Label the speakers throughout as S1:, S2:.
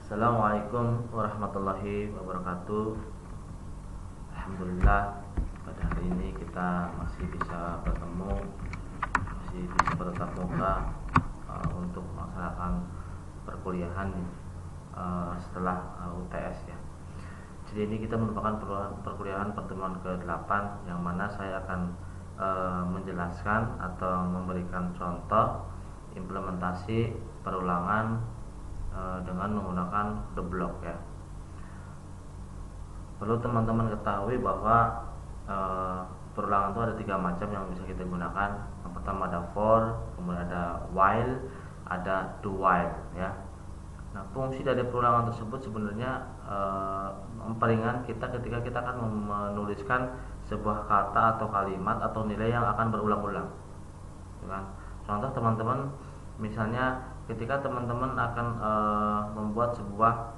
S1: Assalamualaikum warahmatullahi wabarakatuh. Alhamdulillah pada hari ini kita masih bisa bertemu, masih bisa bertatap muka untuk melaksanakan perkuliahan setelah UTS ya. Jadi ini kita merupakan perkuliahan pertemuan ke-8 yang mana saya akan menjelaskan atau memberikan contoh implementasi perulangan dengan menggunakan the block ya. Perlu teman-teman ketahui bahwa perulangan itu ada 3 macam yang bisa kita gunakan. Yang pertama ada for, kemudian ada while, ada do while ya. Nah, fungsi dari perulangan tersebut sebenarnya memperingan kita ketika kita akan menuliskan sebuah kata atau kalimat atau nilai yang akan berulang-ulang. Contoh teman-teman, misalnya ketika teman-teman akan membuat sebuah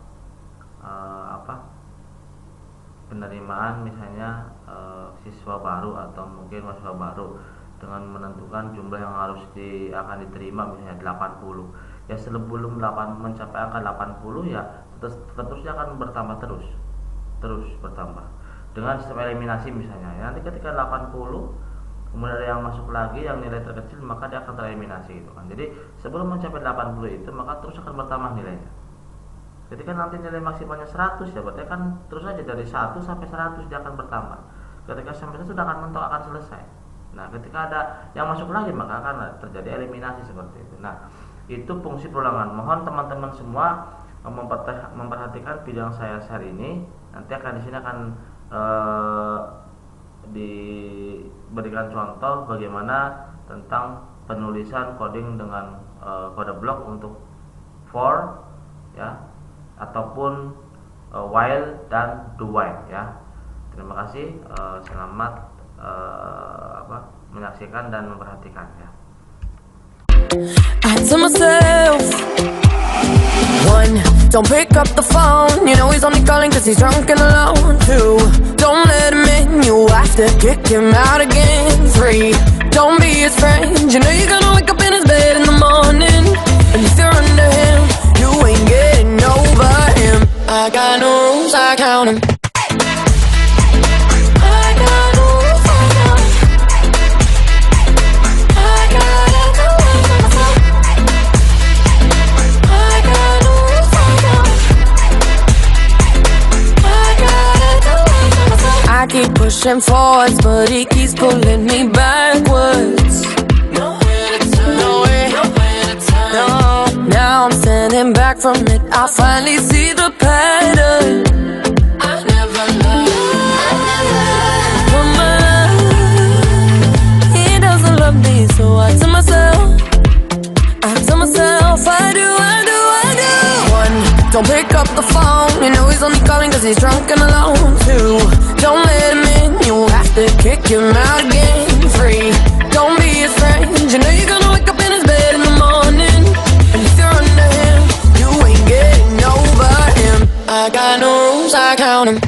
S1: penerimaan, misalnya siswa baru atau mungkin mahasiswa baru, dengan menentukan jumlah yang harus akan diterima misalnya 80 ya. Sebelum mencapai angka 80 ya terusnya akan bertambah terus bertambah dengan sistem eliminasi misalnya ya. Nanti ketika 80 kemudian ada yang masuk lagi yang nilai terkecil, maka dia akan tereliminasi gitu kan. Jadi sebelum mencapai 80 itu maka terus akan bertambah nilainya. Ketika nanti nilai maksimalnya 100 ya berarti kan terus aja dari 1 sampai 100 dia akan bertambah. Ketika sampai 100 sudah akan mentok, akan selesai. Nah, ketika ada yang masuk lagi maka akan terjadi eliminasi seperti itu. Nah, itu fungsi perulangan. Mohon teman-teman semua memperhatikan video yang saya share ini. Nanti di sini akan diberikan contoh bagaimana tentang penulisan coding dengan kode block untuk for ya, ataupun while dan do while ya. Terima kasih, selamat menyaksikan dan memperhatikan ya.
S2: I tell myself, one, don't pick up the phone. You know he's only calling cause he's drunk and alone. Two, don't let him in, you have to kick him out again. Three, don't be his friend. You know you're gonna wake up in his bed in the morning. And if you're under him, you ain't getting over him. I got no rules, I count them. I keep pushing forwards, but he keeps pulling me backwards. Nowhere to turn, nowhere to turn. No, now I'm standing back from it. I finally see the pattern. I never loved woman. He doesn't love me, so I tell myself, I do. One, don't pick up the phone. You know he's only calling cause he's drunk and alone. Two, don't let him in, you have to kick him out again. Three, don't be his friend. You know you're gonna wake up in his bed in the morning. And if you're under him, you ain't getting over him. I got no rules, I count them.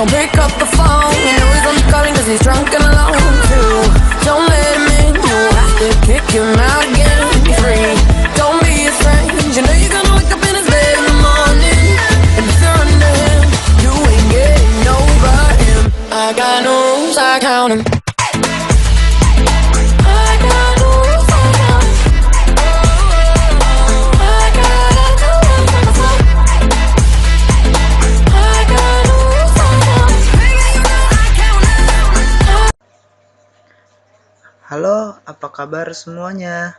S2: Don't pick up the phone, you know he's only calling cause he's drunk and alone. Two, don't let him in, you have to kick him out again. Three, don't be his friend. You know you're gonna wake up in his bed in the morning. And if you're under him, you ain't getting over him. I got no rules, I count them.
S3: Halo, apa kabar semuanya?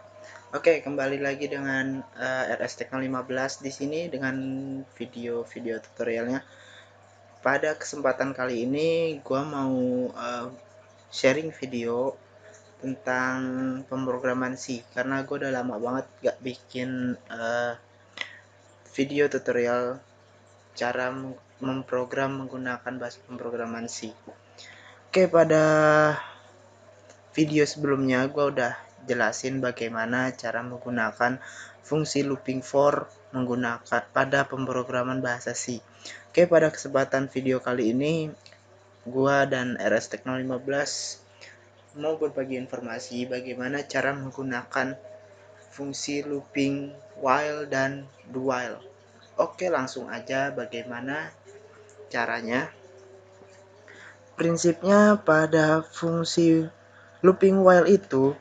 S3: Oke, kembali lagi dengan RS Tekno 15 di sini dengan video-video tutorialnya. Pada kesempatan kali ini, gua mau sharing video tentang pemrograman C, karena gue udah lama banget gak bikin video tutorial cara memprogram menggunakan bahasa pemrograman C. Oke, pada video sebelumnya gue udah jelasin bagaimana cara menggunakan fungsi looping for menggunakan pada pemrograman bahasa C. Oke, pada kesempatan video kali ini gue dan RS Tekno 15 mau berbagi informasi bagaimana cara menggunakan fungsi looping while dan do while. Oke, langsung aja bagaimana caranya. Prinsipnya pada fungsi looping while itu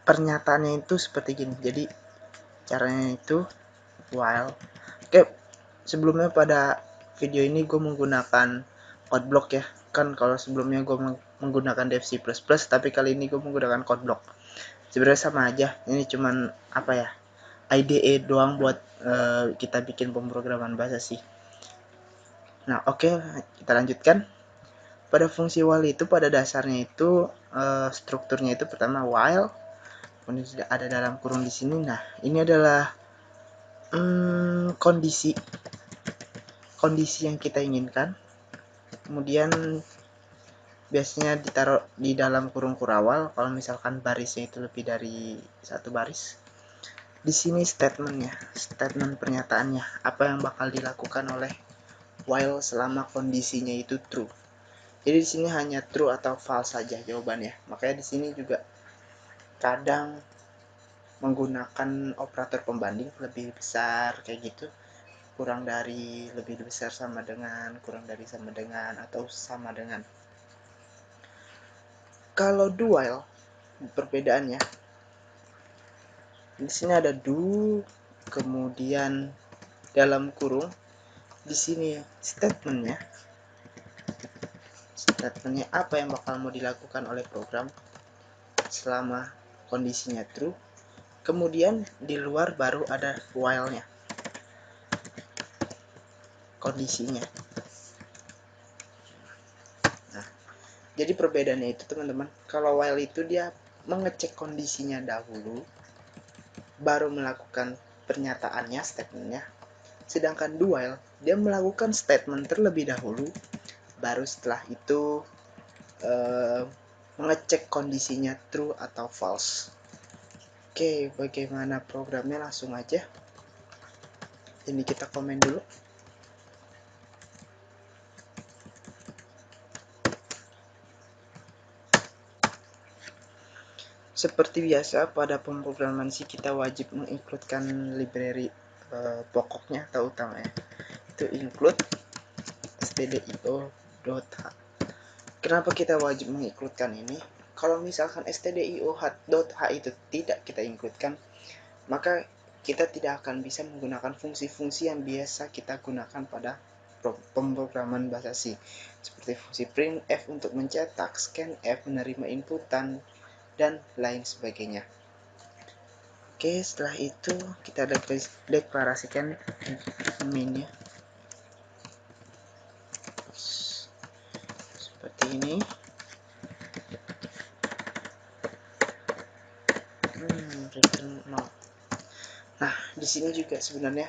S3: pernyataannya itu seperti gini. Jadi caranya itu while. Oke, sebelumnya pada video ini gue menggunakan code block ya. Kan kalau sebelumnya gue menggunakan dev C++, tapi kali ini gue menggunakan code block. Sebenarnya sama aja. Ini cuman apa ya, IDE doang buat kita bikin pemrograman bahasa C. Nah, oke, kita lanjutkan. Pada fungsi while itu pada dasarnya itu strukturnya itu pertama while, kemudian sudah ada dalam kurung di sini. Nah, ini adalah kondisi yang kita inginkan. Kemudian biasanya ditaruh di dalam kurung kurawal kalau misalkan barisnya itu lebih dari satu baris. Di sini statement pernyataannya, apa yang bakal dilakukan oleh while selama kondisinya itu true. Jadi di sini hanya true atau false saja jawabannya. Makanya di sini juga kadang menggunakan operator pembanding lebih besar kayak gitu. Kurang dari, lebih besar sama dengan, kurang dari sama dengan, atau sama dengan. Kalau do while perbedaannya, di sini ada do, kemudian dalam kurung, di sini statementnya apa yang bakal mau dilakukan oleh program selama kondisinya true. Kemudian di luar baru ada while-nya, kondisinya. Nah, jadi perbedaannya itu teman-teman, kalau while itu dia mengecek kondisinya dahulu, baru melakukan pernyataannya, statementnya. Sedangkan do while, dia melakukan statement terlebih dahulu, baru setelah itu mengecek kondisinya true atau false. Oke, bagaimana programnya, langsung aja. Ini kita komen dulu. Seperti biasa pada pemrograman C kita wajib mengincludekan library pokoknya atau utamanya. Itu include stdio.h. Kenapa kita wajib mengincludekan ini? Kalau misalkan stdio.h itu tidak kita includekan, maka kita tidak akan bisa menggunakan fungsi-fungsi yang biasa kita gunakan pada pemrograman bahasa C, seperti fungsi printf untuk mencetak, scanf menerima inputan, dan lain sebagainya. Oke, setelah itu kita deklarasikan mainnya seperti ini. Return 0. Nah, di sini juga sebenarnya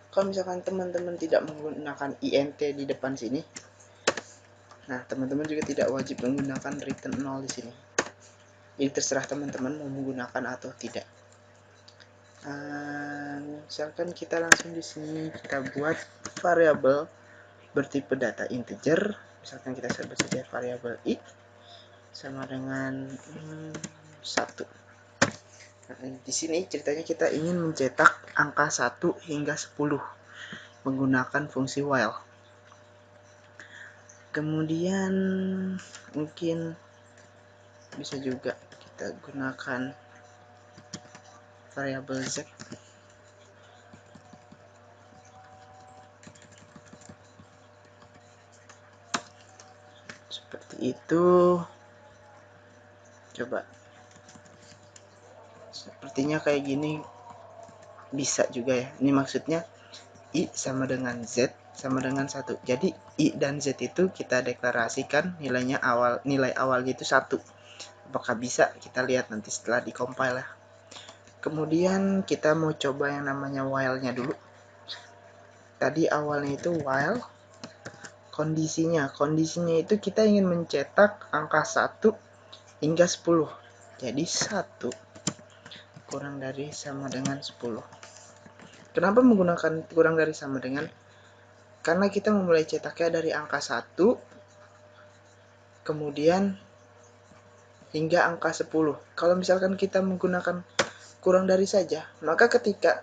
S3: kalau misalkan teman-teman tidak menggunakan int di depan sini, nah teman-teman juga tidak wajib menggunakan return 0 di sini. Jadi terserah teman-teman mau menggunakan atau tidak. Misalkan kita langsung di sini kita buat variabel bertipe data integer. Misalkan kita sebut saja variabel i sama dengan 1. Nah, di sini ceritanya kita ingin mencetak angka 1 hingga 10 menggunakan fungsi while. Kemudian mungkin bisa juga kita gunakan variabel z. Seperti itu. Coba. Sepertinya kayak gini bisa juga ya. Ini maksudnya i sama dengan z sama dengan 1. Jadi I dan Z itu kita deklarasikan nilai awal gitu 1. Apakah bisa? Kita lihat nanti setelah di-compile ya. Kemudian kita mau coba yang namanya while-nya dulu. Tadi awalnya itu while kondisinya itu kita ingin mencetak angka 1 hingga 10. Jadi 1 kurang dari sama dengan 10. Kenapa menggunakan kurang dari sama dengan? Karena kita memulai cetaknya dari angka 1 kemudian hingga angka 10. Kalau misalkan kita menggunakan kurang dari saja, maka ketika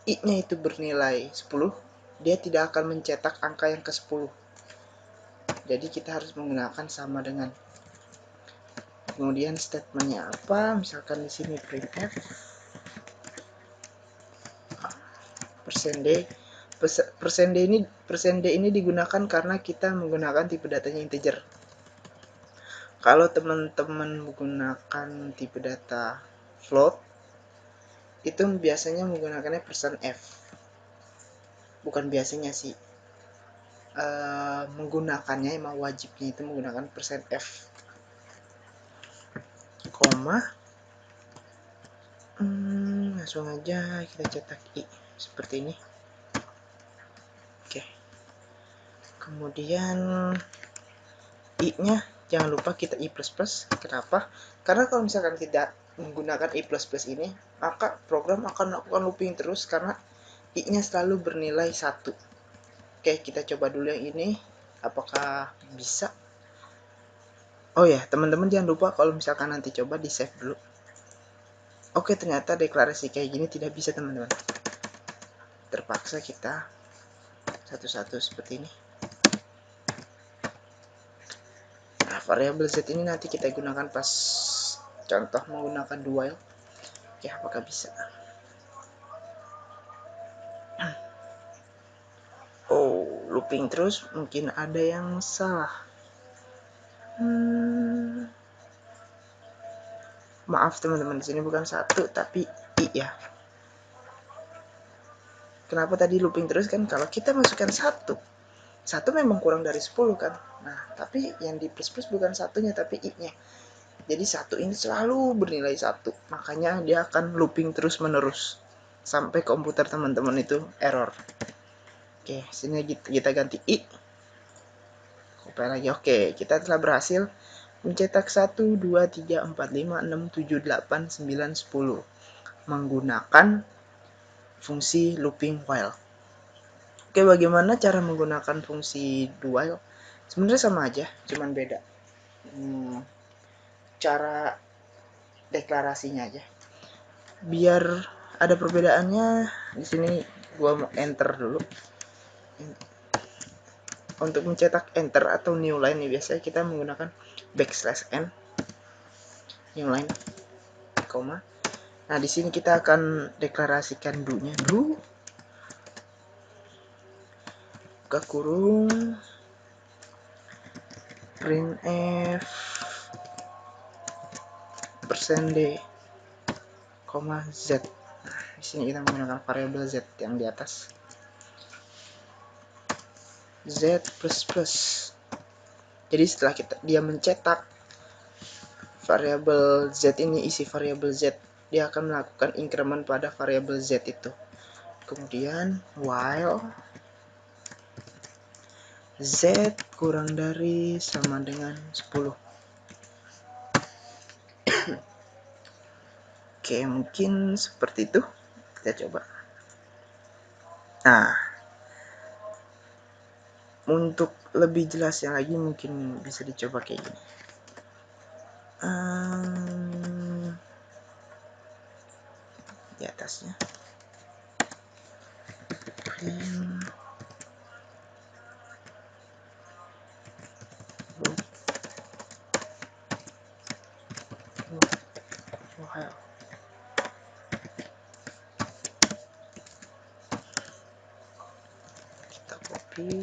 S3: I-nya itu bernilai 10, dia tidak akan mencetak angka yang ke-10. Jadi kita harus menggunakan sama dengan. Kemudian statementnya apa? Misalkan di sini printf %d ini digunakan karena kita menggunakan tipe datanya integer. Kalau teman-teman menggunakan tipe data float, itu biasanya menggunakannya %f. Bukan biasanya sih, menggunakannya emang wajibnya itu menggunakan %f, koma, langsung aja kita cetak I seperti ini. Oke, kemudian I nya jangan lupa kita I++. Kenapa? Karena kalau misalkan tidak menggunakan I++ ini, maka program akan melakukan looping terus karena I nya selalu bernilai 1. Oke, kita coba dulu yang ini apakah bisa. Oh ya, teman-teman jangan lupa kalau misalkan nanti coba di save dulu. Oke, ternyata deklarasi kayak gini tidak bisa, teman-teman. Terpaksa kita satu-satu seperti ini. Nah, variabel Z ini nanti kita gunakan pas contoh menggunakan do while. Oke, apakah bisa? Oh, looping terus, mungkin ada yang salah. Maaf teman-teman, di sini bukan 1 tapi I ya. Kenapa tadi looping terus kan? Kalau kita masukkan 1 memang kurang dari 10 kan. Nah, tapi yang di plus bukan satunya tapi I-nya. Jadi 1 ini selalu bernilai 1. Makanya dia akan looping terus menerus sampai komputer teman-teman itu error. Oke, sini kita ganti I. Compile lagi. Oke, kita telah berhasil mencetak 1, 2, 3, 4, 5, 6, 7, 8, 9, 10 menggunakan fungsi looping while. Oke, bagaimana cara menggunakan fungsi do while? Sebenarnya sama aja, cuman beda cara deklarasinya aja. Biar ada perbedaannya, di sini gua mau enter dulu. Untuk mencetak enter atau new line nih biasanya kita menggunakan \n new line, koma. Nah, di sini kita akan deklarasikan do-nya, do buka kurung printf %d, z. Nah, di sini kita menggunakan variabel z yang di atas. Z++. Jadi setelah dia mencetak variabel z ini, isi variabel z, dia akan melakukan increment pada variabel z itu. Kemudian while z kurang dari sama dengan 10. Oke, mungkin seperti itu. Kita coba. Nah, untuk lebih jelasnya lagi mungkin bisa dicoba kayak gini. Di atasnya print while kita copy.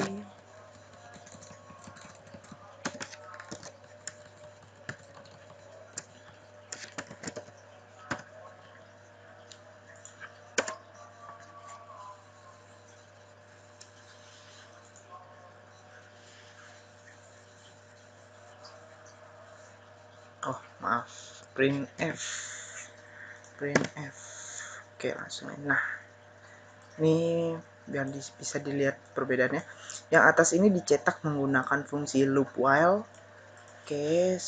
S3: printf. Oke, langsung. Nah, ini biar bisa dilihat perbedaannya. Yang atas ini dicetak menggunakan fungsi loop while, oke,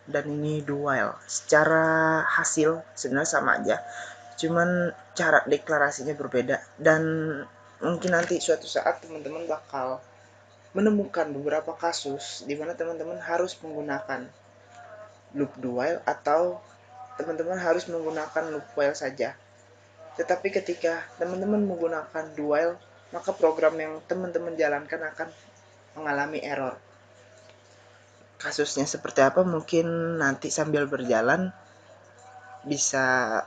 S3: dan ini do while. Secara hasil sebenarnya sama aja, cuman cara deklarasinya berbeda, dan mungkin nanti suatu saat teman-teman bakal menemukan beberapa kasus di mana teman-teman harus menggunakan loop do while atau teman-teman harus menggunakan loop while saja. Tetapi ketika teman-teman menggunakan do while, maka program yang teman-teman jalankan akan mengalami error. Kasusnya seperti apa mungkin nanti sambil berjalan bisa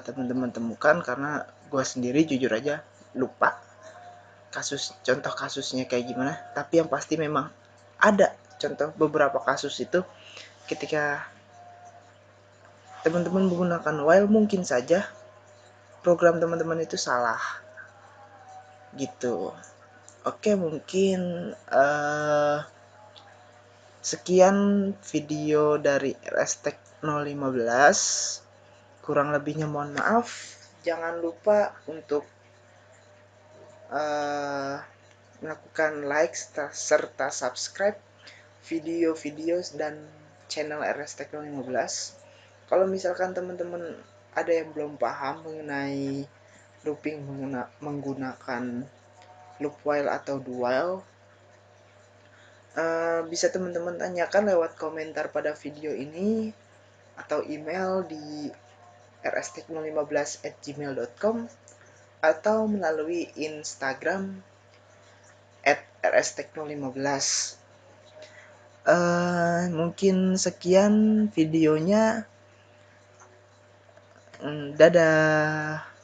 S3: teman-teman temukan, karena gue sendiri jujur aja lupa contoh kasusnya kayak gimana. Tapi yang pasti memang ada contoh beberapa kasus itu ketika teman-teman menggunakan while mungkin saja program teman-teman itu salah gitu. Oke, mungkin sekian video dari RSTech 015. Kurang lebihnya mohon maaf. Jangan lupa untuk melakukan like serta subscribe video-video dan channel RSTech 015. Kalau misalkan teman-teman ada yang belum paham mengenai looping menggunakan loop while atau do while, bisa teman-teman tanyakan lewat komentar pada video ini atau email di rstech015@gmail.com atau melalui Instagram @rstech015. Mungkin sekian videonya. Dadah.